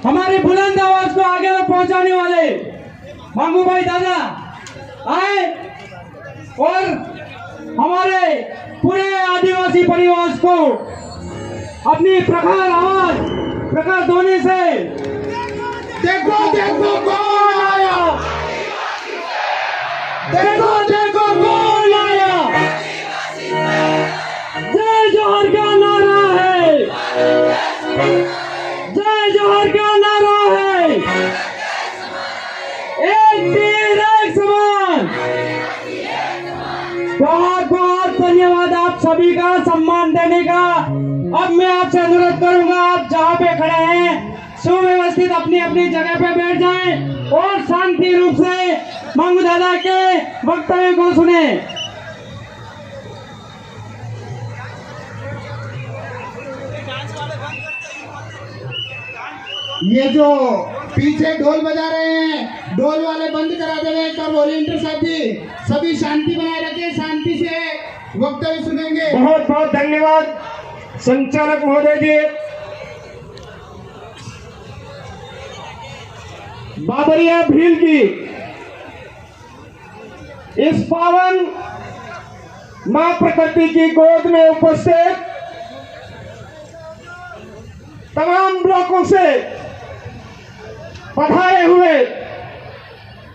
हमारी बुलंद आवाज को आगे तक पहुंचाने वाले मंगू भाई दादा आए और हमारे पूरे आदिवासी परिवार को अपनी प्रखर आवाज प्रखर ध्वनि से देखो देखो कौन आया, देखो देखो कौन आया, जय जोहर का नारा है, जय जोहर का नारा है, एक तीर एक समान। बहुत बहुत धन्यवाद आप सभी का सम्मान देने का। अब मैं आपसे अनुरोध करूंगा, आप जहां पे खड़े हैं सुव्यवस्थित अपनी अपनी जगह पे बैठ जाएं और शांति रूप से मंगू दादा के वक्तव्य को सुने। ये जो पीछे ढोल बजा रहे हैं, ढोल वाले बंद करा देवे तो वॉलंटियर साथी सभी शांति बनाए रखे, शांति से वक्तव्य सुनेंगे। बहुत बहुत धन्यवाद संचालक महोदय जी। बाबरिया भील की इस पावन मां प्रकृति की गोद में उपस्थित तमाम ब्लॉकों से पधारे हुए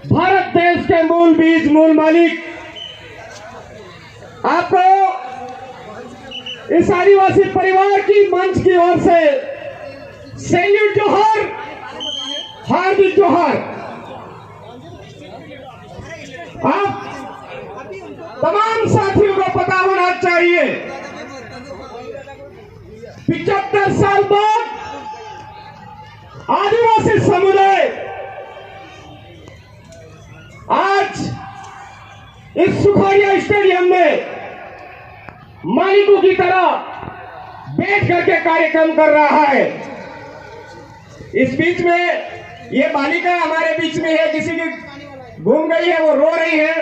भारत देश के मूल बीज मूल मालिक, आपको इस आदिवासी परिवार की मंच की ओर से सैल्यूट जोहर, हार्दिक जोहर। आप तमाम साथियों को पता होना चाहिए 75 साल बाद आदिवासी समुदाय आज इस सुखाड़िया स्टेडियम में मालिकों की तरह बैठ करके कार्यक्रम कर रहा है। इस बीच में ये बालिका हमारे बीच में है, किसी की घूम गई है, वो रो रही है,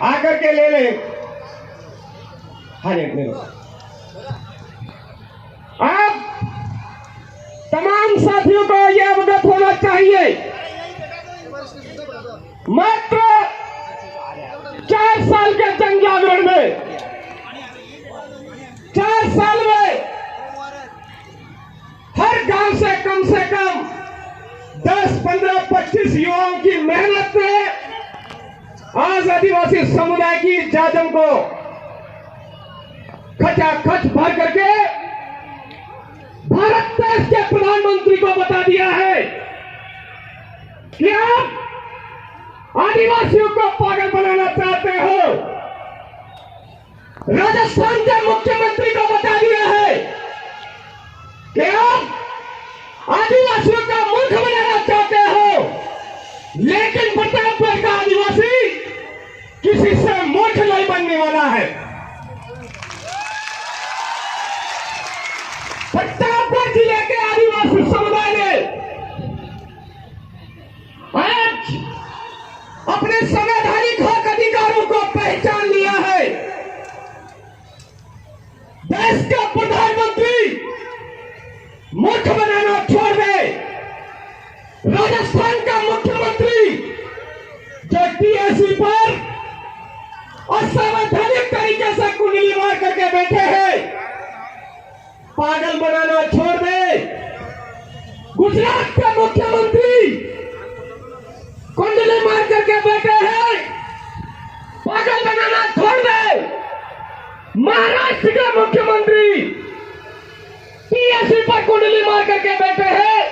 आकर के ले ले। हाँ ले लो। आप तमाम साथियों को यह अवगत होना चाहिए, मात्र 4 साल के जंग जागरण में 4 साल में हर गांव से कम 10, 15, 25 युवाओं की मेहनत से आज आदिवासी समुदाय की जाजम को खचाखच भर करके भारत देश के प्रधानमंत्री को बता दिया है कि आप आदिवासियों को पागल बनाना चाहते हो। राजस्थान के मुख्यमंत्री को बता दिया है कि आप आदिवासियों का मूर्ख बनाना चाहते हो, लेकिन प्रतापगढ़ का आदिवासी किसी से मूर्ख नहीं बनने वाला है। प्रतापगढ़ जिले के आदिवासी समुदाय ने आज अपने संवैधानिक हक अधिकारों को पहचान लिया है। देश का प्रधानमंत्री मूर्ख बनाना छोड़ दे। राजस्थान का मुख्यमंत्री जो टीएससी पर असंवैधानिक तरीके से कुंडली मार करके बैठे हैं, पागल बनाना छोड़ दे। गुजरात का मुख्यमंत्री कुंडली मार करके बैठे हैं, पागल बनाना छोड़ दे। महाराष्ट्र का मुख्यमंत्री टीएससी पर कुंडली मार करके बैठे हैं,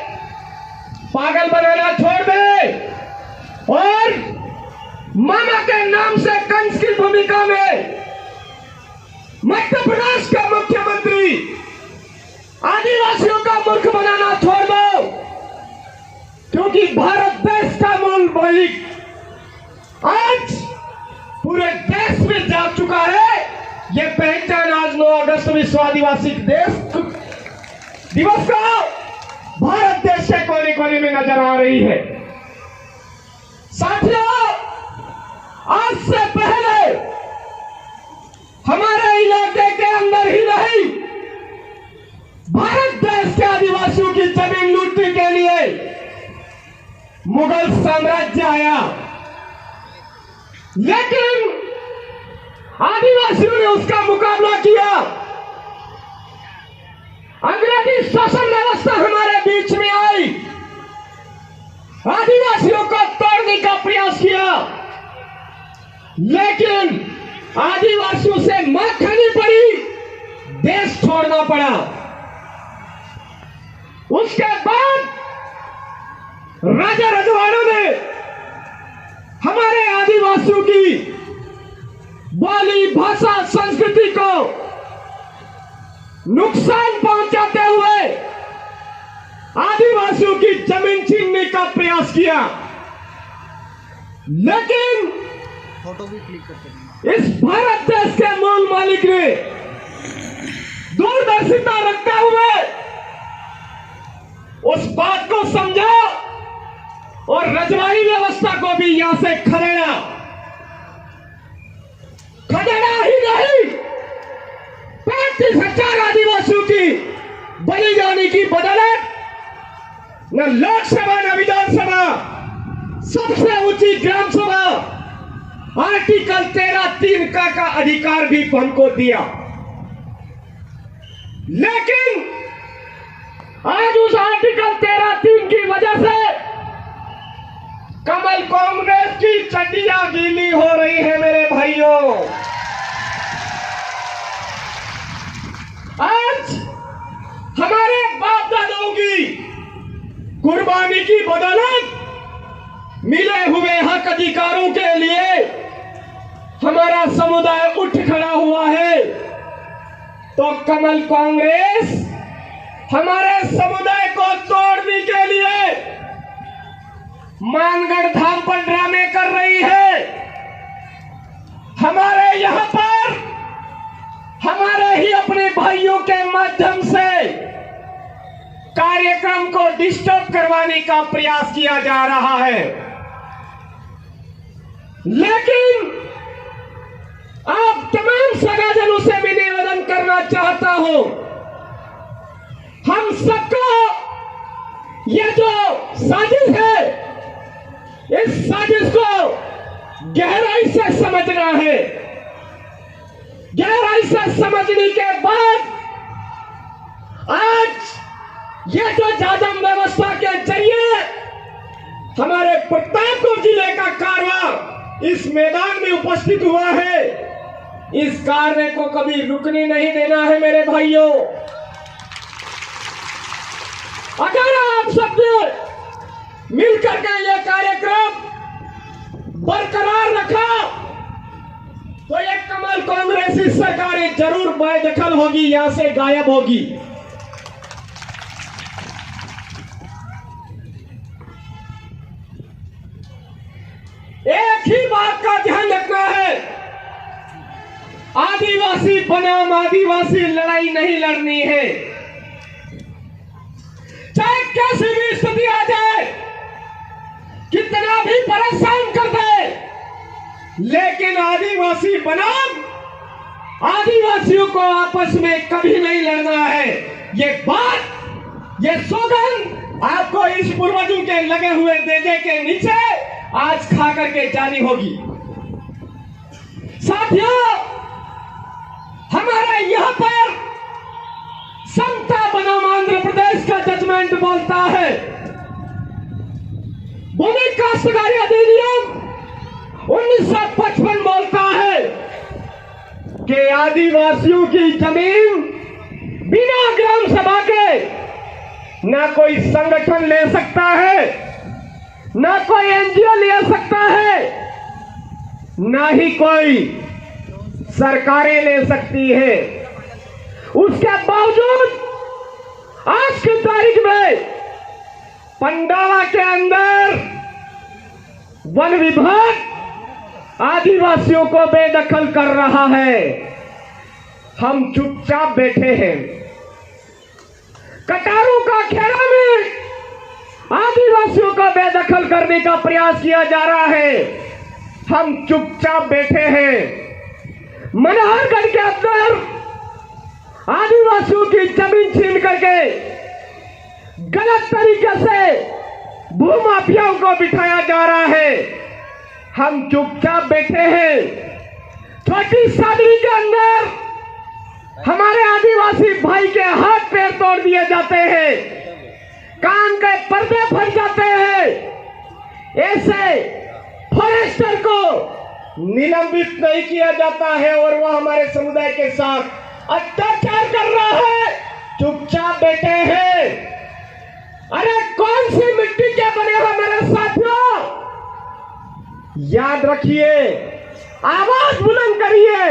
पागल बनाना छोड़ दे। और मामा के नाम से कंस की भूमिका में मध्य प्रदेश का मुख्यमंत्री आदिवासियों का मूर्ख बनाना छोड़ दो, क्योंकि भारत देश का मूल मालिक आज पूरे देश में जा चुका है। ये पहचान आज 9 अगस्त विश्व आदिवासी दिवस को भारत देश के कोने कोने में नजर आ रही है। साथियों, आज से पहले हमारे इलाके के अंदर ही नहीं, भारत देश के आदिवासियों की जमीन लूटने के लिए मुगल साम्राज्य आया, लेकिन आदिवासियों ने उसका मुकाबला किया। अंग्रेजी शासन व्यवस्था हमारे बीच में आई, आदिवासियों को तोड़ने का प्रयास किया, लेकिन आदिवासियों से मार खानी पड़ी, देश छोड़ना पड़ा। उसके बाद राजा रजवाड़ों ने हमारे आदिवासियों की बोली, भाषा, संस्कृति को नुकसान पहुंचाते हुए आदिवासियों की जमीन छीनने का प्रयास किया। लेकिन फोटो भी क्लिक करते इस भारत देश के मूल मालिक ने दूरदर्शिता रखते हुए उस बात को समझा और रजवाड़ी व्यवस्था को भी यहां से खदेड़ा ही नहीं, 35,000 आदिवासियों की बलि जाने की बदौलत न लोकसभा न विधानसभा, सबसे ऊंची ग्राम सभा आर्टिकल 13(3) का अधिकार भी हमको दिया। लेकिन आज उस आर्टिकल 13(3) की वजह से कमल कांग्रेस की चड्डियां गीली हो रही है मेरे भाइयों। आज हमारे बाप दादाओं की कुर्बानी की बदौलत मिले हुए हक अधिकारों के लिए हमारा समुदाय उठ खड़ा हुआ है, तो कमल कांग्रेस हमारे समुदाय को तोड़ने के लिए मानगढ़ धाम पर ड्रामे कर रही है। हमारे यहां पर हमारे ही अपने भाइयों के माध्यम से कार्यक्रम को डिस्टर्ब करवाने का प्रयास किया जा रहा है। लेकिन आप तमाम सगाजनों से भी निवेदन करना चाहता हूं, हम सबको ये जो साजिश है, इस साजिश को गहराई से समझना है। गहराई से समझने के बाद आज ये जो जाजम व्यवस्था के जरिए हमारे प्रतापपुर जिले का कारवां इस मैदान में उपस्थित हुआ है, इस कार्य को कभी रुकने नहीं देना है मेरे भाइयों। अगर आप सबने मिलकर के यह कार्यक्रम बरकरार रखा तो ये कमल कांग्रेसी सरकारें जरूर बेदखल होगी, यहां से गायब होगी। एक ही बात का ध्यान रखना है, आदिवासी बनाम आदिवासी लड़ाई नहीं लड़नी है। चाहे कैसी भी स्थिति आ जाए, कितना भी परेशान कर दे, लेकिन आदिवासी बनाम आदिवासियों को आपस में कभी नहीं लड़ना है। ये बात, ये सौगंध आपको इस पूर्वजों के लगे हुए देजे के नीचे आज खा करके जानी होगी। साथियों, हमारे यहां पर समता बनाम आंध्र प्रदेश का जजमेंट बोलता है, भूमि काश्तकारी अधिनियम 1955 बोलता है कि आदिवासियों की जमीन बिना ग्राम सभा के ना कोई संगठन ले सकता है, ना कोई एनजीओ ले सकता है, ना ही कोई सरकारें ले सकती है। उसके बावजूद आज की तारीख में पंडाला के अंदर वन विभाग आदिवासियों को बेदखल कर रहा है। हम चुपचाप बैठे हैं। कटारों का खेड़ा में आदिवासियों को बेदखल करने का प्रयास किया जा रहा है, हम चुपचाप बैठे हैं। मनोहरगढ़ के अंदर आदिवासियों की जमीन छीन करके गलत तरीके से भूमाफियाओं को बिठाया जा रहा है। हम चुपचाप बैठे हैं। छोटी शादी के अंदर हमारे आदिवासी भाई के हाथ पैर तोड़ दिए जाते हैं, कान के पर्दे फट जाते हैं। ऐसे फॉरेस्टर को निलंबित नहीं किया जाता है और वह हमारे समुदाय के साथ अत्याचार कर रहा है, चुपचाप बैठे हैं। अरे कौन सी मिट्टी के बने हो मेरे साथियों? याद रखिए, आवाज बुलंद करिए।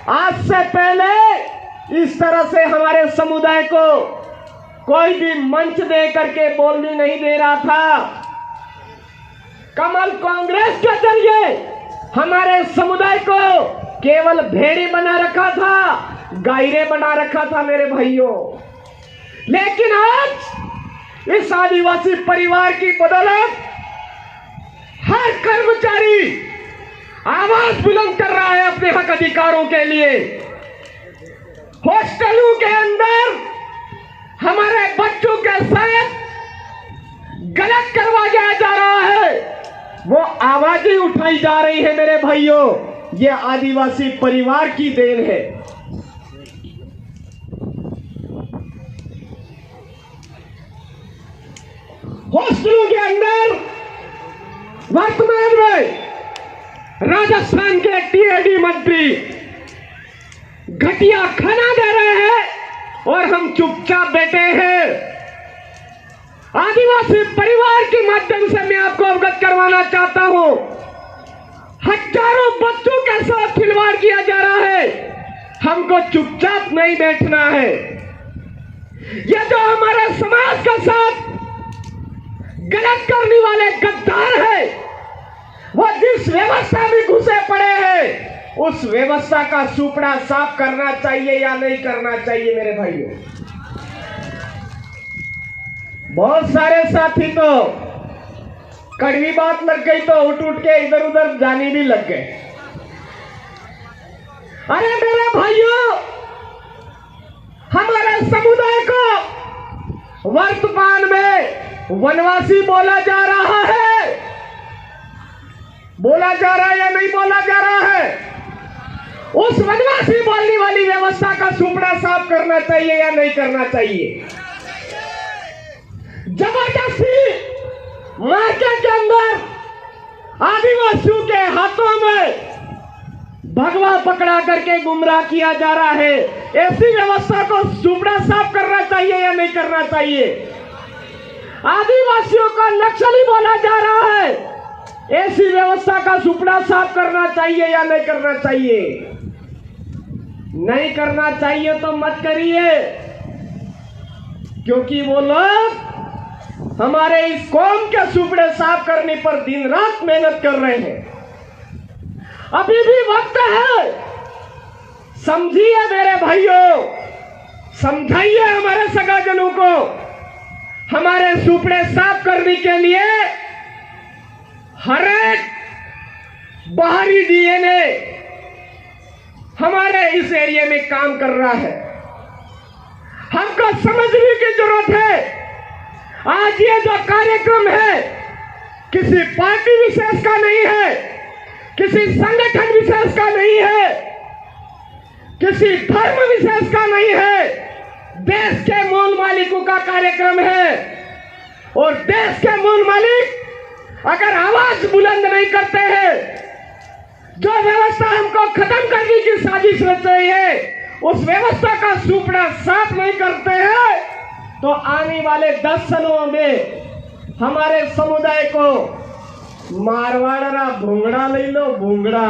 आज से पहले इस तरह से हमारे समुदाय को कोई भी मंच दे करके बोलने नहीं दे रहा था। कमल कांग्रेस के जरिए हमारे समुदाय को केवल भेड़ी बना रखा था, गायरे बना रखा था मेरे भाइयों। लेकिन आज इस आदिवासी परिवार की बदौलत हर कर्मचारी आवाज बुलंद कर रहा है अपने हक अधिकारों के लिए। हॉस्टलों के अंदर हमारे बच्चों के साथ गलत करवाया जा रहा है, वो आवाजें उठाई जा रही है मेरे भाइयों। ये आदिवासी परिवार की देन है। हॉस्टलों के अंदर वर्तमान में राजस्थान के टीएडी मंत्री घटिया खाना दे रहे हैं और हम चुपचाप बैठे हैं। आदिवासी परिवार के माध्यम से मैं आपको अवगत करवाना चाहता हूं, हजारों बच्चों के साथ खिलवाड़ किया जा रहा है। हमको चुपचाप नहीं बैठना है। ये जो हमारे समाज के साथ गलत करने वाले गद्दार है, वो जिस व्यवस्था में घुसे पड़े हैं, उस व्यवस्था का सुपड़ा साफ करना चाहिए या नहीं करना चाहिए मेरे भाइयों। बहुत सारे साथी तो कड़वी बात लग गई तो उठ उठ के इधर उधर जाने भी लग गए। अरे मेरे भाइयों, हमारे समुदाय को वर्तमान में वनवासी बोला जा रहा है। बोला जा रहा है या नहीं बोला जा रहा है? उस वनवासी बोलने वाली व्यवस्था का सुपड़ा साफ करना चाहिए या नहीं करना चाहिए? जबरदस्ती मार्केट के अंदर आदिवासियों के हाथों में भगवा पकड़ा करके गुमराह किया जा रहा है। ऐसी व्यवस्था को सुपड़ा साफ करना चाहिए या नहीं करना चाहिए? आदिवासियों को नक्सली बोला जा रहा है, ऐसी व्यवस्था का सुपड़ा साफ करना चाहिए या नहीं करना चाहिए? नहीं करना चाहिए तो मत करिए, क्योंकि वो लोग हमारे इस कौम के सुपड़े साफ करने पर दिन रात मेहनत कर रहे हैं। अभी भी वक्त है, समझिए मेरे भाइयों, समझाइए हमारे सगाजनों को। हमारे सुपड़े साफ करने के लिए हर एक बाहरी डीएनए हमारे इस एरिया में काम कर रहा है। हमको समझने की जरूरत है। आज ये जो कार्यक्रम है किसी पार्टी विशेष का नहीं है, किसी संगठन विशेष का नहीं है, किसी धर्म विशेष का नहीं है। देश के मूल मालिकों का कार्यक्रम है और देश के मूल मालिक अगर आवाज बुलंद नहीं करते हैं, जो व्यवस्था हमको खत्म करने की साजिश रच रही है, उस व्यवस्था का सुपड़ा साफ नहीं करते हैं, तो आने वाले 10 सालों में हमारे समुदाय को मारवाड़ा भूंगड़ा ले लो, भूंगड़ा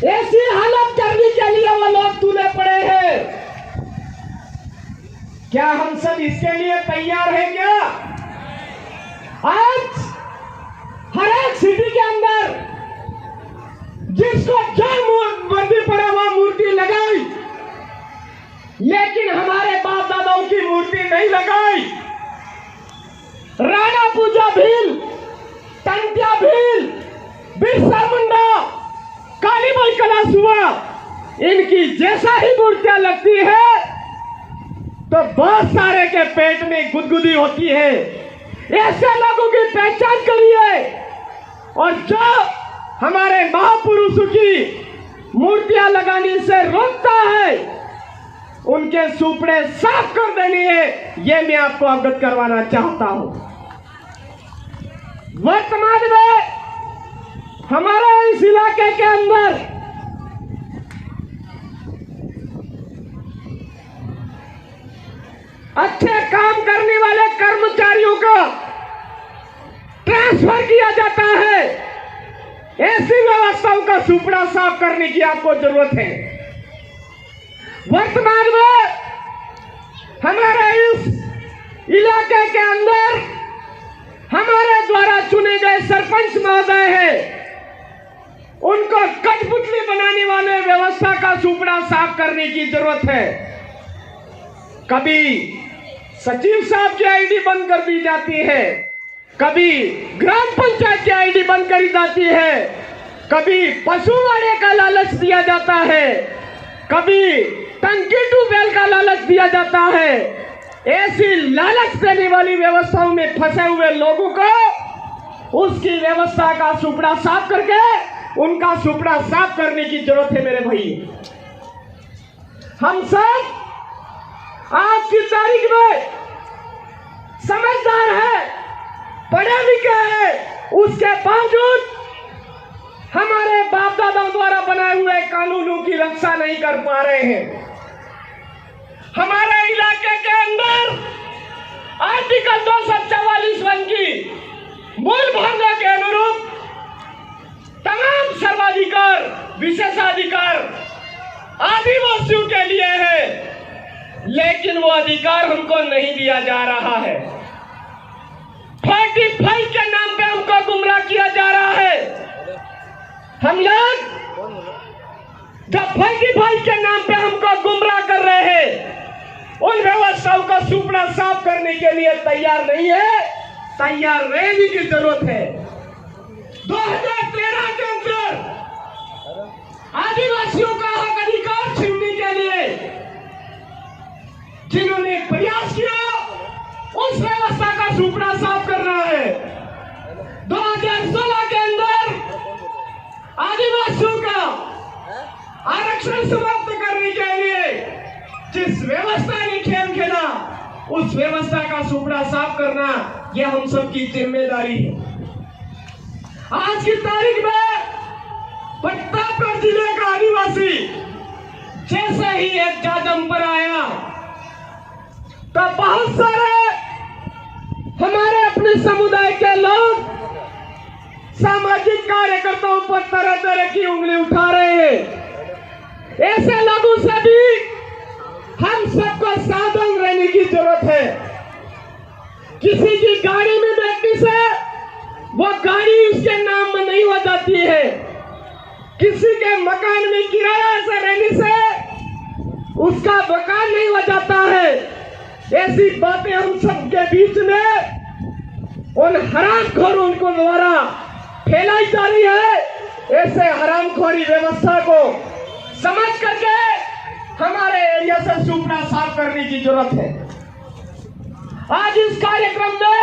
ऐसी हालत करने के लिए वो लोग तुले पड़े हैं। क्या हम सब इसके लिए तैयार हैं? क्या आज हर एक सिटी के अंदर जिसको जो वर्दी पड़ा वो मूर्ति लगाई, लेकिन हमारे बाप दादाओं की मूर्ति नहीं लगाई। राणा पूजा भील, टंटिया भील, बिरसा मुंडा, काली बाई कलासुआ, इनकी जैसा ही मूर्तियां लगती है, तो बहुत सारे के पेट में गुदगुदी होती है। ऐसे लोगों की पहचान करिए और जो हमारे महापुरुषों की मूर्तियां लगाने से रोकता है उनके सुपड़े साफ कर देनी है, ये मैं आपको अवगत करवाना चाहता हूं। वर्तमान में हमारे इस इलाके के अंदर अच्छे काम करने वाले कर्मचारियों को ट्रांसफर किया जाता है। ऐसी व्यवस्थाओं का सुपड़ा साफ करने की आपको जरूरत है। वर्तमान में हमारे इस इलाके के अंदर हमारे द्वारा चुने गए सरपंच महोदय हैं, उनको कठपुतली बनाने वाले व्यवस्था का सुपड़ा साफ करने की जरूरत है। कभी सचिव साहब की आईडी बंद कर दी जाती है, कभी ग्राम पंचायत की आईडी बंद करी जाती है, कभी पशुवाड़े का लालच दिया जाता है, कभी टंकी ट्यूबवेल का लालच दिया जाता है। ऐसी लालच देने वाली व्यवस्थाओं में फंसे हुए लोगों को उसकी व्यवस्था का सुपड़ा साफ करके उनका सुपड़ा साफ करने की जरूरत है। मेरे भाई, हम सब आज की तारीख में समझदार है, पढ़े लिखे हैं, उसके बावजूद हमारे बाप दादाओं द्वारा बनाए हुए कानूनों की रक्षा नहीं कर पा रहे हैं। हमारे इलाके के अंदर आर्टिकल 244 की मूल भावना के अनुरूप तमाम सर्वाधिकार विशेषाधिकार आदिवासियों के लिए है, लेकिन वो अधिकार हमको नहीं दिया जा रहा है। 45 के नाम पे हमको गुमराह किया जा रहा है। हम लोग जब 45 के नाम पे हमको गुमराह कर रहे हैं, उन व्यवस्थाओं का सुपड़ा साफ करने के लिए तैयार नहीं है, तैयार रहने की जरूरत है। 2013 के अंदर आदिवासियों का हक अधिकार छीनने के लिए जिन्होंने प्रयास किया, उस व्यवस्था का सुपड़ा साफ करना है। 2016 के अंदर आदिवासियों का आरक्षण समाप्त करने के लिए जिस व्यवस्था ने खेल खेला, उस व्यवस्था का सुपड़ा साफ करना यह हम सबकी जिम्मेदारी है। आज की तारीख में प्रतापगढ़ जिले का आदिवासी जैसे ही एक जाजम पर आया तो बहुत सारे हमारे अपने समुदाय के लोग सामाजिक कार्यकर्ताओं पर तरह तरह की उंगली उठा रहे हैं। ऐसे लोगों से भी हम सबको सावधान रहने की जरूरत है। किसी की गाड़ी में बैठने से वो गाड़ी उसके नाम में नहीं हो जाती है, किसी के मकान में किराया से रहने से उसका मकान नहीं हो जाता है। ऐसी बातें हम सबके बीच में उन हरामखोरों को द्वारा फैलाई जा रही है। ऐसे हरामखोरी व्यवस्था को समझ करके हमारे एरिया से सुपड़ा साफ करने की जरूरत है। आज इस कार्यक्रम में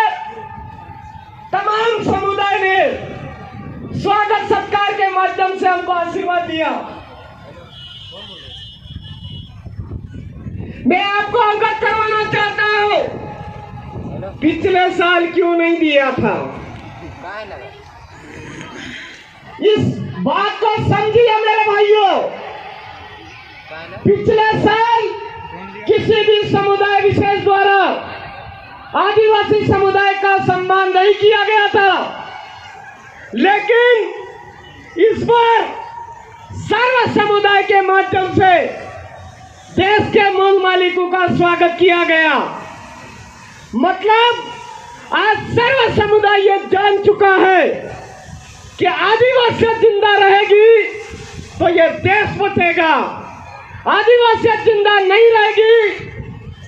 तमाम समुदाय ने स्वागत सत्कार के माध्यम से हमको आशीर्वाद दिया। मैं आपको अवगत करवाना चाहता हूं, पिछले साल क्यों नहीं दिया था, इस बात को समझिए मेरे भाइयों। पिछले साल किसी भी समुदाय विशेष द्वारा आदिवासी समुदाय का सम्मान नहीं किया गया था, लेकिन इस बार सर्व समुदाय के माध्यम से देश के मूल मालिकों का स्वागत किया गया। मतलब आज सर्व समुदाय ये जान चुका है कि आदिवासी जिंदा रहेगी तो ये देश बचेगा, आदिवासी जिंदा नहीं रहेगी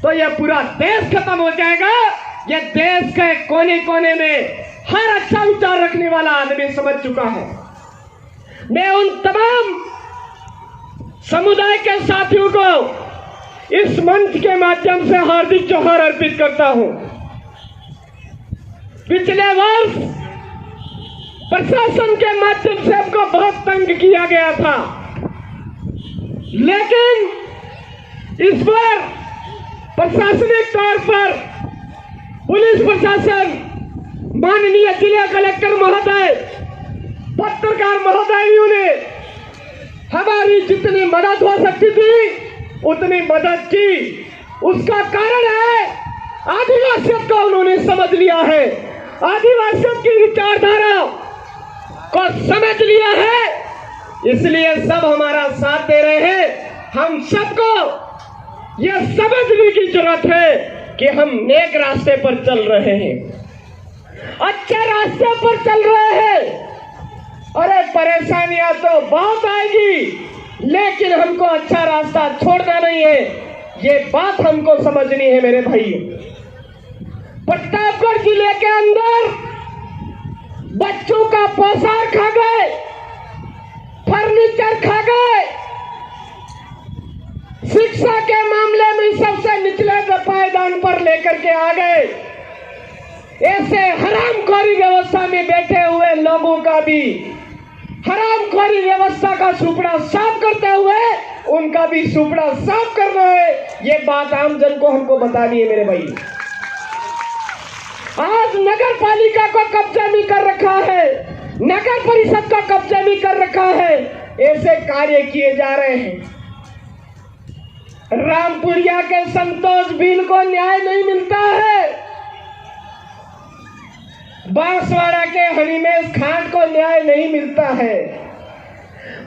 तो ये पूरा देश खत्म हो जाएगा। ये देश के कोने कोने में हर अच्छा विचार रखने वाला आदमी समझ चुका है। मैं उन तमाम समुदाय के साथियों को इस मंच के माध्यम से हार्दिक जोहार अर्पित करता हूं। पिछले वर्ष प्रशासन के माध्यम से हमको बहुत तंग किया गया था, लेकिन इस बार प्रशासनिक तौर पर पुलिस प्रशासन, माननीय जिला कलेक्टर महोदय, पत्रकार महोदयों ने हमारी जितनी मदद हो सकती थी उतनी मदद की। उसका कारण है आदिवासियों को उन्होंने समझ लिया है, आदिवासियों की विचारधारा को समझ लिया है, इसलिए सब हमारा साथ दे रहे हैं। हम सबको यह समझने की जरूरत है कि हम नेक रास्ते पर चल रहे हैं, अच्छे रास्ते पर चल रहे हैं। अरे परेशानियां तो बहुत आएगी, लेकिन हमको अच्छा रास्ता छोड़ना नहीं है, ये बात हमको समझनी है मेरे भाइयों। प्रतापगढ़ जिले के अंदर बच्चों का पोशाक खा गए, फर्नीचर खा गए, शिक्षा के मामले में सबसे निचले पायदान पर लेकर के आ गए। ऐसे हरामखोरी व्यवस्था में बैठे हुए लोगों का भी हरामखोरी व्यवस्था का सुपड़ा साफ करते हुए उनका भी सुपड़ा साफ करना है, ये बात आम जन को हमको बतानी है मेरे भाई। आज नगर पालिका को कब्जा भी कर रखा है, नगर परिषद का कब्जा भी कर रखा है, ऐसे कार्य किए जा रहे हैं। रामपुरिया के संतोष बिल को न्याय नहीं मिलता है, बांसवाड़ा के हनीमेश खान को न्याय नहीं मिलता है,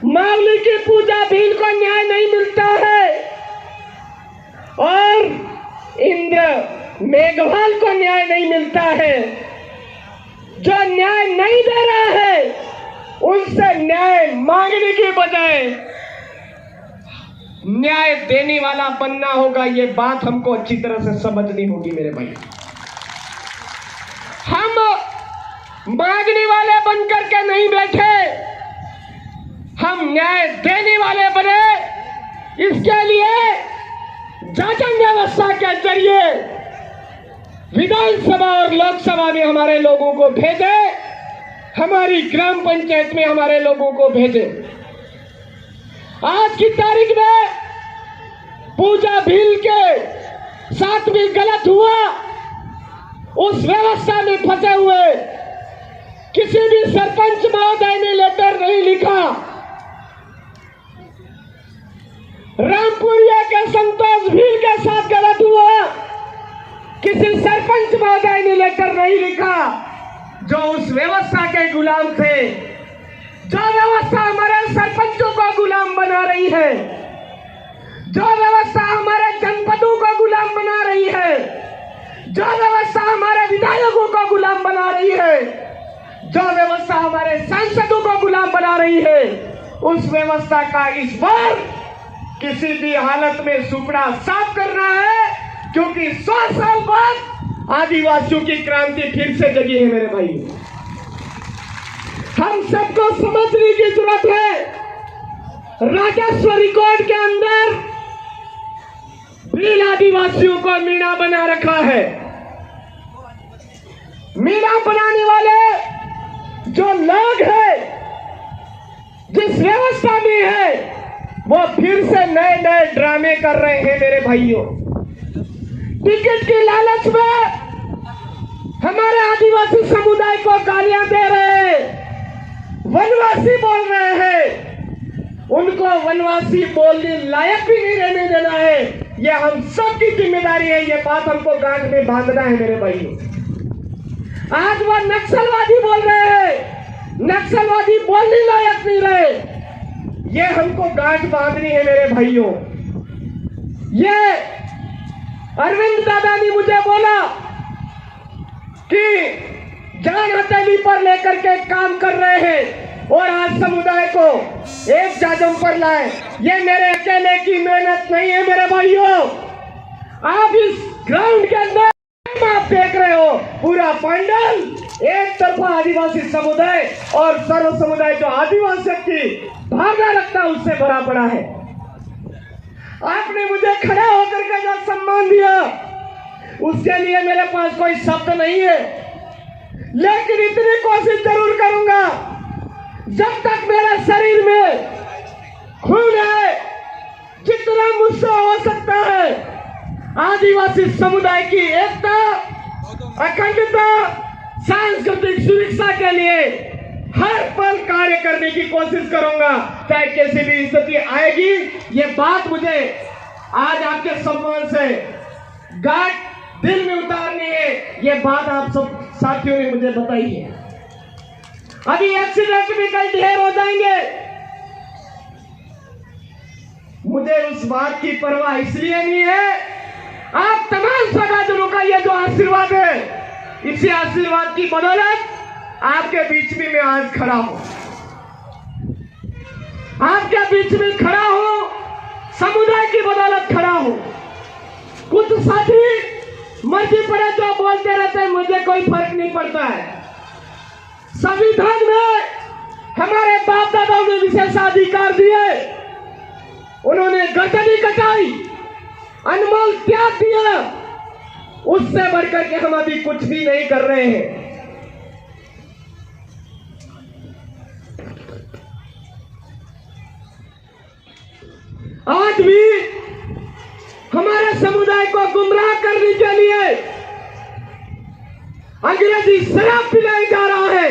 मावली की पूजा भील को न्याय नहीं मिलता है, और इंद्र मेघवाल को न्याय नहीं मिलता है। जो न्याय नहीं दे रहा है उनसे न्याय मांगने के बजाय न्याय देने वाला बनना होगा, ये बात हमको अच्छी तरह से समझनी होगी मेरे भाई। हम मांगने वाले बनकर के नहीं बैठे, हम न्याय देने वाले बने। इसके लिए शासन व्यवस्था के जरिए विधानसभा और लोकसभा में हमारे लोगों को भेजे, हमारी ग्राम पंचायत में हमारे लोगों को भेजे। आज की तारीख में पूजा भील के साथ भी गलत हुआ, उस व्यवस्था में फंसे हुए किसी भी सरपंच महोदय ने लेटर नहीं लिखा, रामपुरिया के संतोष भील के साथ गलत हुआ, किसी सरपंच महोदय ने लेटर नहीं लिखा, जो उस व्यवस्था के गुलाम थे, जो व्यवस्था हमारे सरपंचों को गुलाम बना रही है, जो व्यवस्था हमारे जनपदों को गुलाम बना रही है, जो व्यवस्था हमारे विधायकों को गुलाम बना रही है, जो व्यवस्था हमारे सांसदों को गुलाम बना रही है, उस व्यवस्था का इस बार किसी भी हालत में सुपड़ा साफ करना है, क्योंकि 100 साल बाद आदिवासियों की क्रांति फिर से जगी है मेरे भाई। हम सबको समझने की जरूरत है। राजस्व रिकॉर्ड के अंदर भील आदिवासियों को मीणा बना रखा है। मीणा बनाने वाले जो लोग हैं, जिस व्यवस्था में है, वो फिर से नए नए ड्रामे कर रहे हैं मेरे भाइयों। टिकट की लालच में हमारे आदिवासी समुदाय को गालियां दे रहे हैं, वनवासी बोल रहे हैं, उनको वनवासी बोलने लायक भी नहीं रहने देना है। ये हम सबकी जिम्मेदारी है, ये बात हमको गांठ में बांधना है मेरे भाइयों। आज वो नक्सलवादी बोल रहे हैं, नक्सलवादी बोलने लायक नहीं रहे, ये हमको गांठ बांधनी है मेरे भाइयों। ये अरविंद दादा ने मुझे बोला कि जान हथेली पर लेकर के काम कर रहे हैं और आज समुदाय को एक जाजम पर लाए। ये मेरे अकेले की मेहनत नहीं है मेरे भाइयों। आप इस ग्राउंड के अंदर आप देख रहे हो, पूरा पंडाल एक तरफा आदिवासी समुदाय और सर्व समुदाय जो आदिवासी की भावना रखता है उससे भरा पड़ा है। आपने मुझे खड़ा होकर के जो सम्मान दिया उसके लिए मेरे पास कोई शब्द नहीं है, लेकिन इतनी कोशिश जरूर करूंगा जब तक मेरे शरीर में खून है, जितना मुझसे हो सकता है आदिवासी समुदाय की एकता, अखंडता, सांस्कृतिक सुरक्षा के लिए हर पल कार्य करने की कोशिश करूंगा, चाहे कैसी भी स्थिति आएगी। ये बात मुझे आज आपके सम्मान से गांठ दिल में उतारनी है, ये बात आप सब साथियों ने मुझे बताई है। अभी एक्सीडेंट भी कई ढेर हो जाएंगे, मुझे उस बात की परवाह इसलिए नहीं है, आप तमाम समाजों का ये जो आशीर्वाद है, इसी आशीर्वाद की बदौलत आपके बीच में मैं आज खड़ा हूं, आपके बीच में खड़ा हूं, समुदाय की बदौलत खड़ा हूं। कुछ साथी मर्जी पड़े जो बोलते रहते हैं, मुझे कोई फर्क नहीं पड़ता है। संविधान में हमारे बाप दादाओं ने विशेषाधिकार दिए, उन्होंने गर्दनी कटाई, अनमोल त्याग दिया, उससे बढ़कर के हम अभी कुछ भी नहीं कर रहे हैं। आज भी हमारे समुदाय को गुमराह करने के लिए अंग्रेजी शराब पिलाया जा रहा है।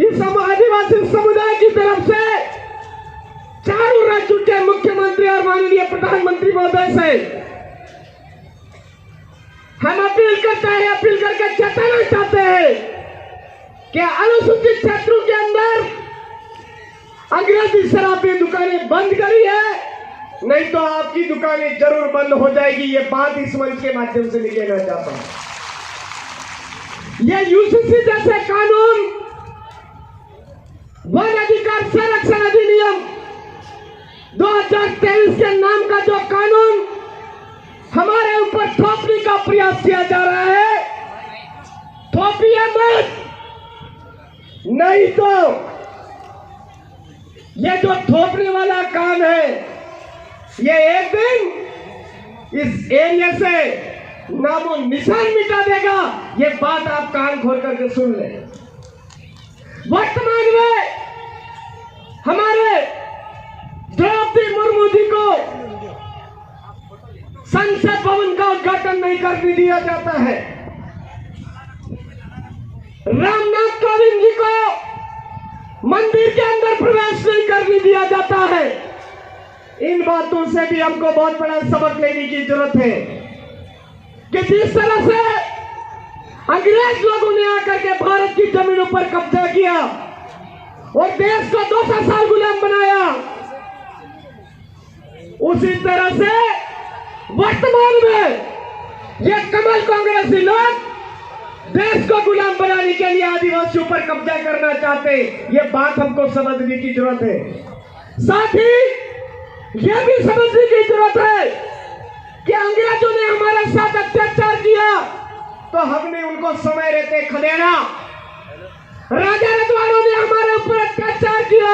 इस आदिवासी समुदाय की तरफ से चारों राज्यों के मुख्यमंत्री और माननीय प्रधानमंत्री महोदय से हम अपील करते हैं, अपील करके चेताना चाहते हैं कि अनुसूचित क्षेत्रों के अंदर अंग्रेजी शराब की दुकानें बंद करी है, नहीं तो आपकी दुकानें जरूर बंद हो जाएगी। ये बात इस मंच के माध्यम से लिखना चाहता हूं। ये यूसीसी जैसे कानून, वन अधिकार संरक्षण अधिनियम 2023 के नाम का जो कानून हमारे ऊपर थोपने का प्रयास किया जा रहा है, थोपिए मत, नहीं तो ये जो थोपने वाला काम है, ये एक दिन इस एरिया से नामो निशान मिटा देगा। ये बात आप कान खोल करके सुन लें। वर्तमान में हमारे द्रौपदी मुर्मू जी को संसद भवन का उद्घाटन नहीं करने दिया जाता है, रामनाथ कोविंद जी को मंदिर के अंदर प्रवेश नहीं करने दिया जाता है। इन बातों से भी हमको बहुत बड़ा सबक लेने की जरूरत है कि जिस तरह से अंग्रेज लोगों ने आकर के भारत की जमीनों पर कब्जा किया और देश को 200 साल गुलाम बनाया, उसी तरह से वर्तमान में ये कमल कांग्रेसी लोग देश को गुलाम बनाने के लिए आदिवासियों पर कब्जा करना चाहते हैं। ये बात हमको समझने की जरूरत है। साथ ही यह भी समझने की जरूरत है कि अंग्रेजों ने हमारे साथ अत्याचार किया तो हमने उनको समय रहते खदेड़ा, राजा रजवाड़ों ने हमारे ऊपर अत्याचार किया,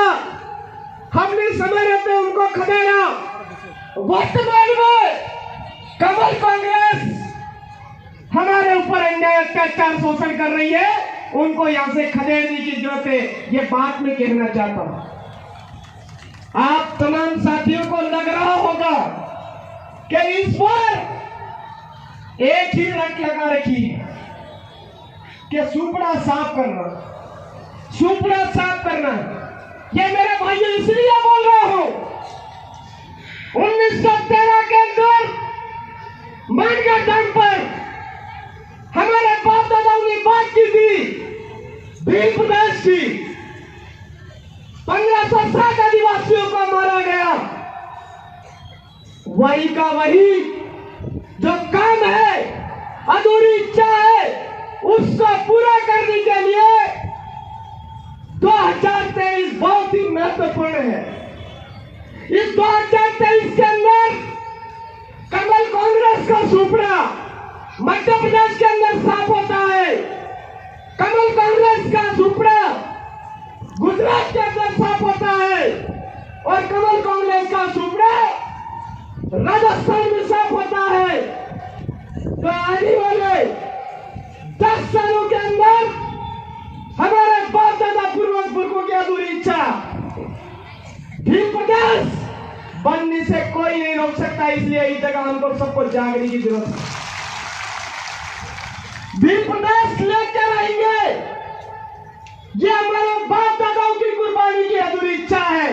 हमने समय रहते उनको खदेड़ा। वर्तमान में कमल कांग्रेस हमारे ऊपर अन्याय अत्याचार शोषण कर रही है, उनको यहां से खदेड़ने की जरूरत है। ये बात मैं कहना चाहता हूं। आप तमाम साथियों को लग रहा होगा कि इस पर एक ही रट लगा रखी है कि सुपड़ा साफ करना, सुपड़ा साफ करना। ये मेरे भाई इसलिए बोल रहा हूं, 1913 के अंदर मानगढ़ पर हमारे बाप दादाओं ने बात की थी, भील प्रदेश की 1560 आदिवासियों को मारा गया। वही का वही जो काम है, अधूरी इच्छा है, उसको पूरा करने के लिए 2023 बहुत ही महत्वपूर्ण है। इस 2023 के अंदर कमल कांग्रेस का सुपड़ा मध्य प्रदेश के अंदर साफ होता है, कमल कांग्रेस का सुपड़ा गुजरात के अंदर साफ होता है और कमल कांग्रेस का सुपड़ा राजस्थान में साफ होता है तो आने वाले 10 सालों के अंदर हमारे बाप दादा पूर्वजों की अधूरी इच्छा भील प्रदेश बनने से कोई नहीं रोक सकता। इसलिए इस जगह हमको सबको जागने की जरूरत है। भील प्रदेश लेकर आएंगे, ये हमारे बाप दादाओं की कुर्बानी की अधूरी इच्छा है।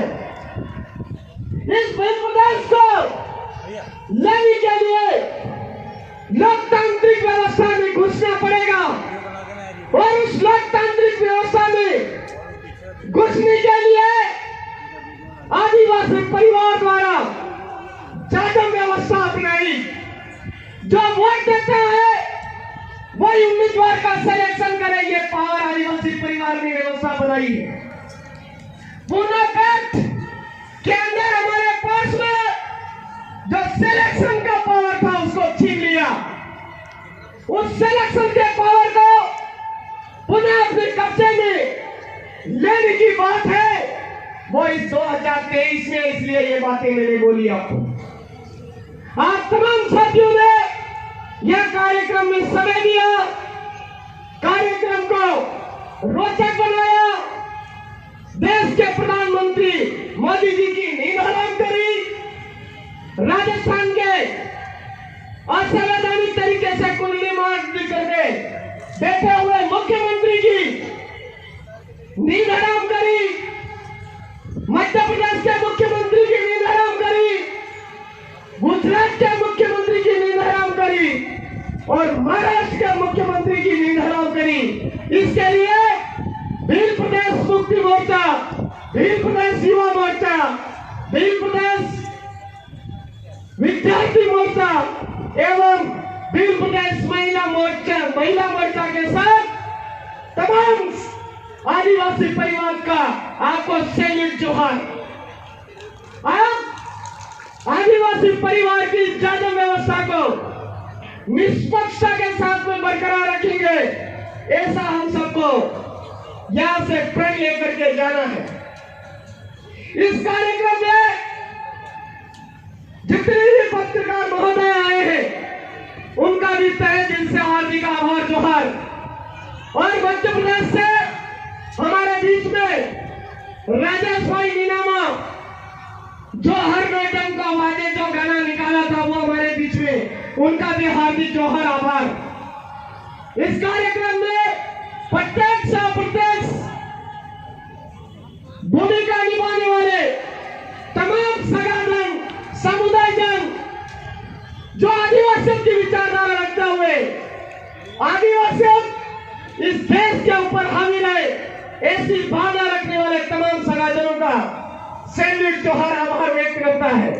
इस भील प्रदेश को लेने के लिए लोकतांत्रिक व्यवस्था में घुसना पड़ेगा और उस लोकतांत्रिक व्यवस्था में घुसने के लिए आदिवासी परिवार द्वारा जागम व्यवस्था अपनाई। जो वोट देता है वही उम्मीदवार का सिलेक्शन करे, ये पावर आदिवासी परिवार ने व्यवस्था बनाई है। पूना पैक्ट के अंदर हमारे पास में जो सिलेक्शन का पावर था उसको छीन लिया। उस सिलेक्शन के पावर को पुनः अपने कब्जे में लेने की बात है, वो इस 2023 में। इसलिए ये बातें मैंने बोली आपको। आप तमाम साथियों ने यह कार्यक्रम में समय दिया, कार्यक्रम को रोचक बनाया, देश के प्रधानमंत्री मोदी जी की नींद हराम करी, राजस्थान के असंवैधानिक तरीके से कुंडली मार करके बैठे हुए मुख्यमंत्री की नींद हराम करी, मध्य प्रदेश के मुख्यमंत्री की नींद हराम करी, गुजरात के मुख्यमंत्री की नींद हराम करी और महाराष्ट्र के मुख्यमंत्री की नींद हराम करी। इसके लिए भील प्रदेश मुक्ति मोर्चा, भील प्रदेश युवा मोर्चा, भील प्रदेश विद्यार्थी मोर्चा एवं भील प्रदेश महिला मोर्चा के साथ तमाम आदिवासी परिवार का आपको सैल्यूट जोहार। आप आदिवासी परिवार की जागम व्यवस्था को निष्पक्षता के साथ में बरकरार रखेंगे, ऐसा हम सबको यहां से प्रण लेकर के जाना है। इस कार्यक्रम में जितने भी पत्रकार महोदय आए हैं उनका भी तहे दिल से हार्दिक आभार जोहार। और मध्य प्रदेश से हमारे बीच में राजेश भाई नीनामा, जो हर मैडम का वादे जो गाना निकाला था वो हमारे बीच में, उनका भी हार्दिक जोहार आभार। इस कार्यक्रम में प्रत्यक्ष अप्रत्यक्ष भूमिका निभाने वाले तमाम सगाजन समुदाय जन जो आदिवासियों की विचारधारा रखते हुए आदिवासियों इस देश के ऊपर हावी रहे, ऐसी भावना रखने वाले तमाम सगाजनों का सैल्यूट जोहार आभार व्यक्त करता है।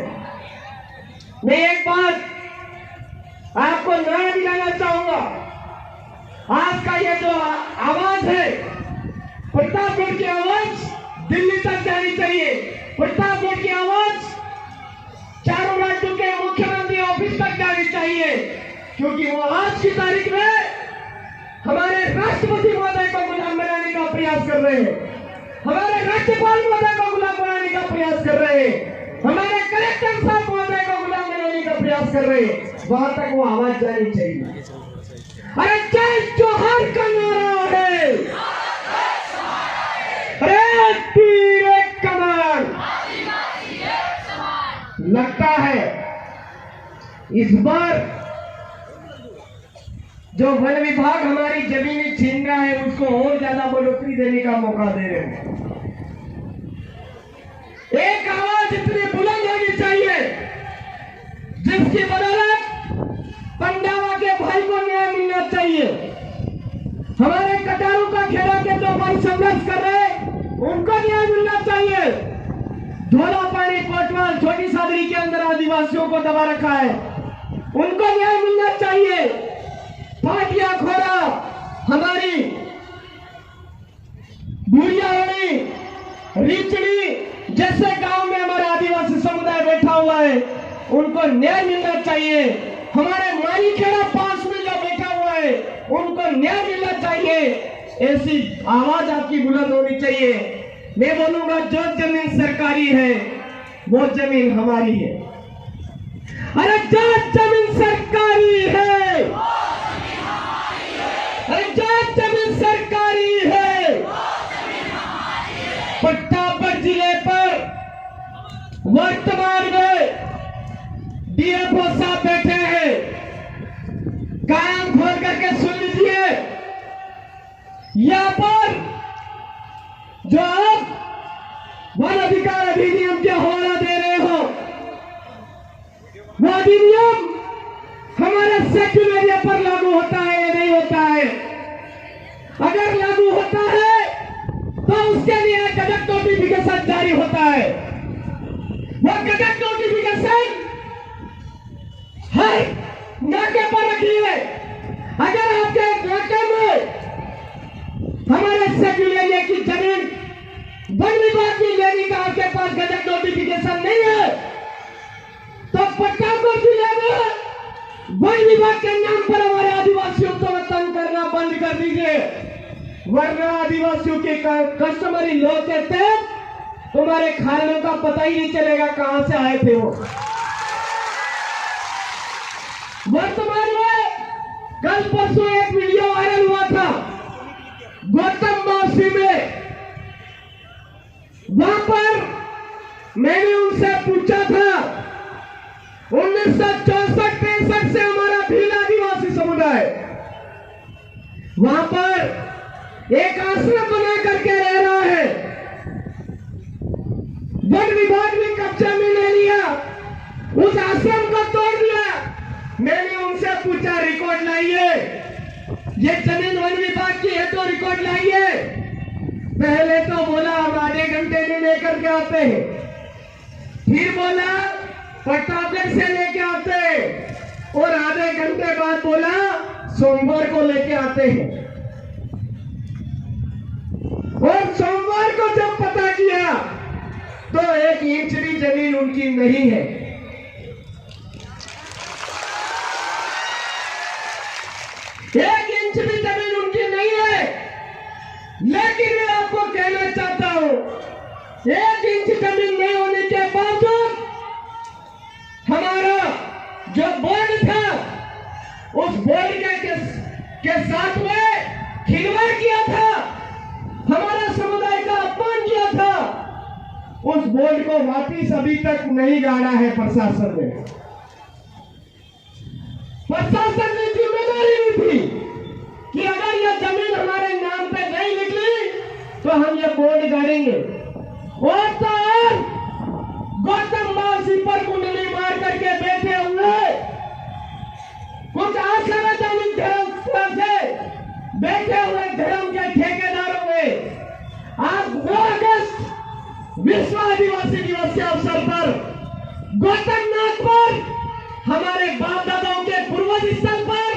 मैं एक बात आपको नारा दिलाना चाहूंगा। आज का ये जो आवाज है, प्रतापगढ़ की आवाज दिल्ली तक जानी चाहिए। प्रतापगढ़ की आवाज चारों राज्यों के मुख्यमंत्री ऑफिस तक जानी चाहिए, क्योंकि वो आज की तारीख में हमारे राष्ट्रपति महोदय को गुलाम बनाने का प्रयास कर रहे हैं, हमारे राज्यपाल महोदय को गुलाम बनाने का प्रयास कर रहे हैं, हमारे कलेक्टर साहब महोदय को गुलाम बनाने का प्रयास कर रहे हैं। वहां तक वो आवाज जानी चाहिए। अरे जय जोहार का नारा है, अरे तीर कमान। लगता है इस बार जो वन विभाग हमारी जमीनें छीन रहा है उसको और ज्यादा बढ़ोतरी देने का मौका दे रहे हैं। एक आवाज इतनी बुलंद होनी चाहिए जिसकी बदौलत पंडावा के भाई को न्याय मिलना चाहिए। हमारे कटारू का खेड़ा के जो भाई संघर्ष कर रहे उनको न्याय मिलना चाहिए। धोला पानी कोटवाल छोटी सादरी के अंदर आदिवासियों को दबा रखा है, उनको न्याय मिलना चाहिए। पाटिया खोरा हमारी भूरियावड़ी रीचड़ी जैसे गांव में हमारा आदिवासी समुदाय बैठा हुआ है, उनको न्याय मिलना चाहिए। हमारे मारी खेड़ा पास में जो बैठा हुआ है उनको न्याय मिलना चाहिए। ऐसी आवाज आपकी बुलंद होनी चाहिए। मैं बोलूंगा जो जमीन सरकारी है वो जमीन हमारी है। अरे जो जमीन सरकारी है, अरे जो जमीन सरकारी है, प्रतापगढ़ जिले पर वर्तमान में डीएफओ साहब बैठे हैं। कान खोल करके सुन लीजिए, यहां पर जो आप वन अधिकार अधिनियम के हवाला दे रहे हो, वो अधिनियम हमारे सेक्युलर एरिया पर लागू होता है या नहीं होता है? अगर लागू होता है तो उसके लिए गजट नोटिफिकेशन जारी होता है। वो गजट नोटिफिकेशन हर नाके पर रखिए। अगर आपके नाके में हमारे सेक्युलर एरिया की जमीन वन विभाग की लेने का आपके पास गजट नोटिफिकेशन नहीं है, तो प्रतापगढ़ जिले में वन विभाग के नाम पर हमारे आदिवासियों को तंग करना बंद कर दीजिए, वरना आदिवासियों के कस्टमरी लॉ के तहत तुम्हारे खानों का पता ही नहीं चलेगा कहां से आए थे वो। वर्तमान में कल परसों एक वीडियो वायरल हुआ था गौतम मौसी में। वहां पर मैंने उनसे पूछा था, 1964-63 से हमारा भील आदिवासी समुदाय वहां पर एक आश्रम बना करके रह रहा है। वन विभाग ने कब्जा में ले लिया, उस आश्रम को तोड़ दिया। मैंने उनसे पूछा, रिकॉर्ड लाइए, ये जमीन वन विभाग की है तो रिकॉर्ड लाइए। पहले तो बोला हम आधे घंटे में लेकर के आते हैं, फिर बोला प्रतापगढ़ से लेके आते हैं, और आधे घंटे बाद बोला सोमवार को लेके आते हैं। और सोमवार को जब पता किया तो 1 इंच भी जमीन उनकी नहीं है। एक इंच भी जमीन उनकी नहीं है। लेकिन मैं आपको कहना चाहता हूं, 1 इंच जमीन नहीं होने के बावजूद हमारा जो बोर्ड था, उस बोर्ड के साथ में खिलवाड़ किया था, हमारा समुदाय का अपमान किया था। उस बोर्ड को वापिस अभी तक नहीं गाड़ा है प्रशासन ने। प्रशासन ने जिम्मेदारी ली थी कि अगर यह जमीन हमारे नाम पे नहीं निकली तो हम ये बोर्ड गाड़ेंगे। और तो और गौतम मौसी पर कुंडली मार करके बैठे हुए कुछ असावधानिक धर्म से बैठे हुए धर्म के ठेकेदारों में आज 9 अगस्त विश्व आदिवासी दिवस के अवसर पर गौतम नाथ पर, हमारे बाप दादाओं के पूर्वज स्थल पर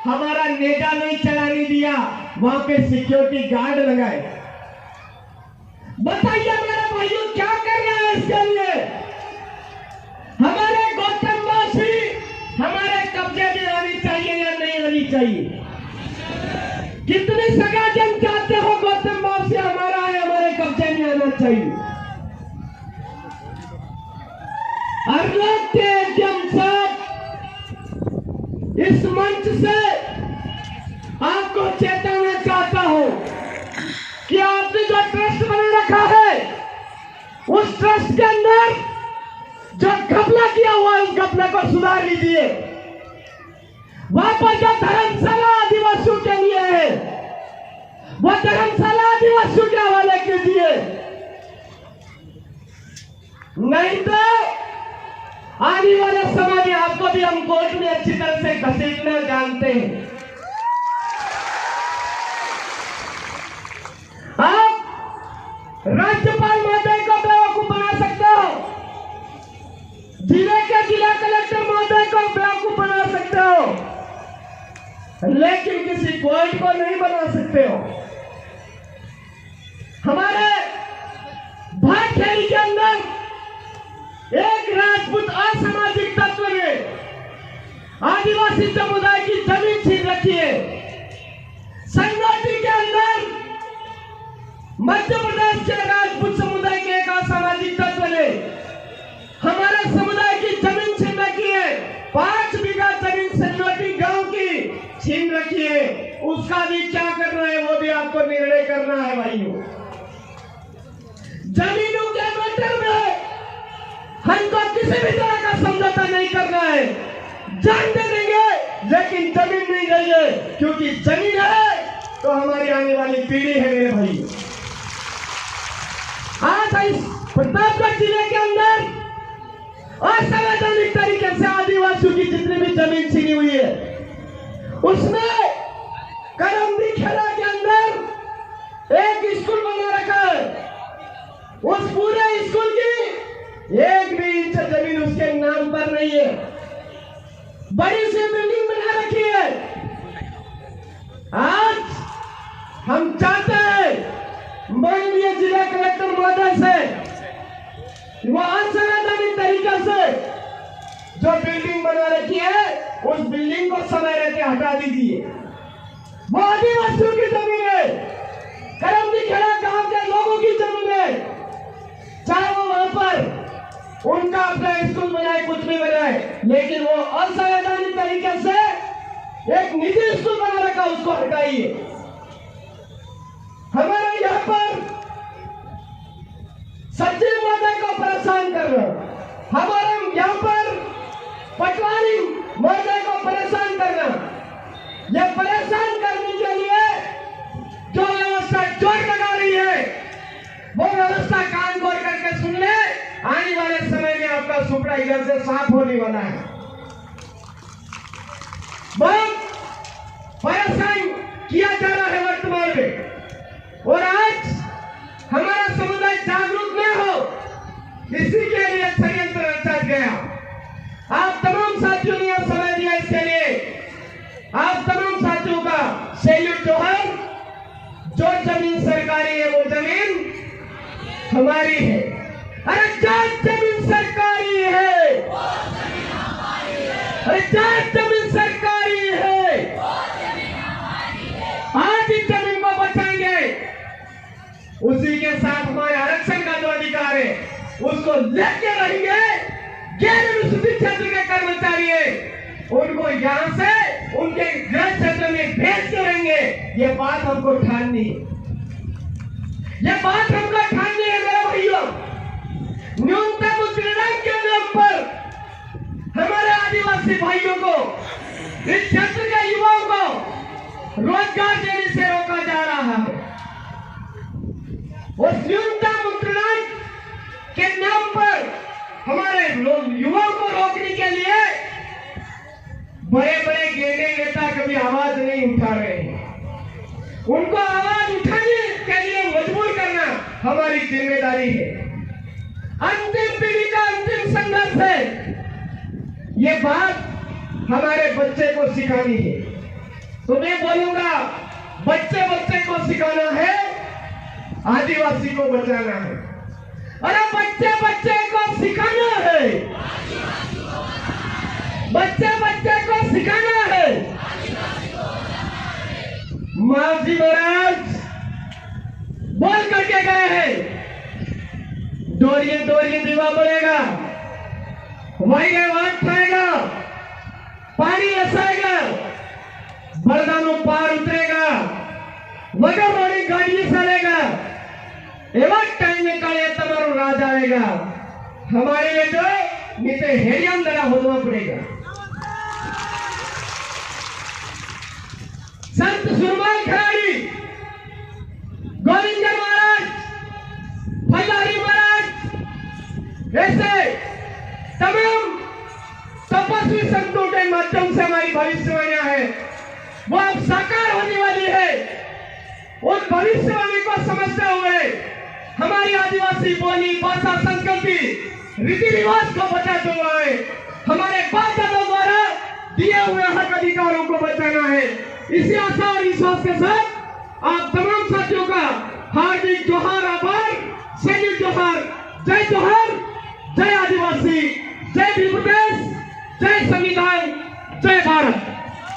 हमारा नेजा नहीं चलाने दिया, वहां पे सिक्योरिटी गार्ड लगाए। बताइए मेरे भाइयों, क्या कर रहा है इसके लिए? हमारे गौतम वासी हमारे कब्जे में आनी चाहिए या नहीं आनी चाहिए? कितनी सगाजन चाहते हो गौतम वासी हमारा है, हमारे कब्जे में आना चाहिए। अर्लोक साहब, इस मंच से आपको चेताना चाहता हूं कि आपने जो ट्रस्ट बना रखा है, उस ट्रस्ट के अंदर जो घपला किया हुआ है, उस घपले को सुधार लीजिए। वहां पर जो धर्मशाला आदिवासियों के लिए है, वो धर्मशाला आदिवासियों के हवाले कीजिए, नहीं तो आने वाले समय में आपको भी हम कोर्ट में अच्छी तरह से घसीटना जानते हैं। आप राज्यपाल महोदय को बेवकूफ बना सकते हो, जिले के जिला कलेक्टर महोदय को बेवकूफ बना सकते हो, लेकिन किसी कोर्ट को नहीं बना सकते हो। हमारे भाटखेड़ी के अंदर एक राजपूत असामाजिक तत्व ने आदिवासी समुदाय की जमीन छीन रखी है। संगोटी के अंदर मध्य प्रदेश के राजपूत समुदाय के एक असामाजिक तत्व ने हमारे समुदाय की जमीन छीन रखी है। है, उसका भी क्या करना है वो भी आपको निर्णय करना है भाइयों। जमीनों के मैटर में हमको किसी भी तरह का समझौता नहीं करना है। जान दे देंगे लेकिन जमीन नहीं देंगे, क्योंकि जमीन है तो हमारी आने वाली पीढ़ी है मेरे भाई। आज इस प्रतापगढ़ जिले के अंदर असंवैधानिक तरीके से आदिवासियों की जितनी भी जमीन छीनी हुई है, उसमें करमदी खेड़ा के अंदर एक स्कूल बना रखा है। उस पूरे स्कूल की एक भी इंच जमीन उसके नाम पर नहीं है। बड़ी सी बिल्डिंग बना रखी है। आज हम चाहते हैं माननीय जिला कलेक्टर महोदय से वो असंवैधानिक तरीके से जो बिल्डिंग बना रखी है उस बिल्डिंग को समय रहते हटा दीजिए। वो आदिवासियों की जमीन है, करमदी खेड़ा गांव के लोगों की जमीन है। चाहे वो वहां पर उनका अपना स्कूल बनाए, कुछ भी बनाए, लेकिन वो असंवैधानिक तरीके से एक निजी स्कूल बना रखा, उसको हटाइए। हमारे यहाँ पर सचिव महोदय को परेशान कर रहे हैं, हमारे यहाँ पर पटवारी महोदय को परेशान करना, ये परेशान करने के लिए जो व्यवस्था जोर लगा रही है वो व्यवस्था कान खोल करके सुन ले। आने वाले समय में आपका सुपड़ा इधर से साफ होने वाला है। बहुत परेशान किया जा रहा है वर्तमान में, और आज हमारा समुदाय जागरूक न हो, इसी के लिए षड्यंत्र रचा गया। आप तमाम साथियों ने समय दिया, इसके लिए आप तमाम साथियों का सैल्यूट जो है। जो जमीन सरकारी है वो जमीन हमारी है। अरे जो जमीन सरकारी है, अरे जो जमीन सरकारी है, आज इस जमीन को बचाएंगे, उसी के साथ हमारे आरक्षण का जो अधिकार है उसको लेके रहेंगे। गैर अनुसूचित क्षेत्र के कर्मचारी है, उनको यहां से उनके गृह क्षेत्र में भेज के रहेंगे। ये बात हमको ठाननी है, ये बात हमको ठाननी है मेरे भाइयों। न्यूनतम उत्पीड़न के नाम पर हमारे आदिवासी भाइयों को, इस क्षेत्र के युवाओं को रोजगार देने से रोका जा रहा है। उस न्यूनतम उत्पीड़न के नाम पर हमारे युवाओं को रोकने के लिए बड़े बड़े गेंडे नेता कभी आवाज नहीं उठा रहे हैं। उनको आवाज उठाने के लिए मजबूर करना हमारी जिम्मेदारी है। अंतिम पीढ़ी का अंतिम संघर्ष है, ये बात हमारे बच्चे को सिखानी है। तो मैं बोलूंगा, बच्चे बच्चे को सिखाना है, आदिवासी को बचाना है। अरे बच्चे बच्चे को सिखाना है, बच्चे बच्चे को सिखाना है। माजी महाराज बोल करके गए हैं, डोरिये डोरिये दीवा बढ़ेगा, वाइगे वाट खाएगा, पानी रसाएगा, बरदानों पार उतरेगा, वगर बड़ी गाड़ी चलेगा, एवं टाइम में काले तमारो राज आएगा। हमारे लिए जो नीचे हेरियम दरा होना पड़ेगा। संत सुरमाल खिलाड़ी, गोविंद महाराज, फैलारी महाराज, ऐसे तमाम तपस्वी संतों के माध्यम से हमारी भविष्यवाणियां हैं, वो अब साकार होने वाली है। उन भविष्यवाणी को समझते हुए हमारी आदिवासी बोली, भाषा, संस्कृति, रीति रिवाज को बचाते हुए हमारे बाप दादा द्वारा दिए हुए हक अधिकारों को बचाना है। इसी आशा और विश्वास के साथ आप तमाम साथियों का हार्दिक जोहार, आभार, सैनिक जोहार, जय जोहार, जय आदिवासी।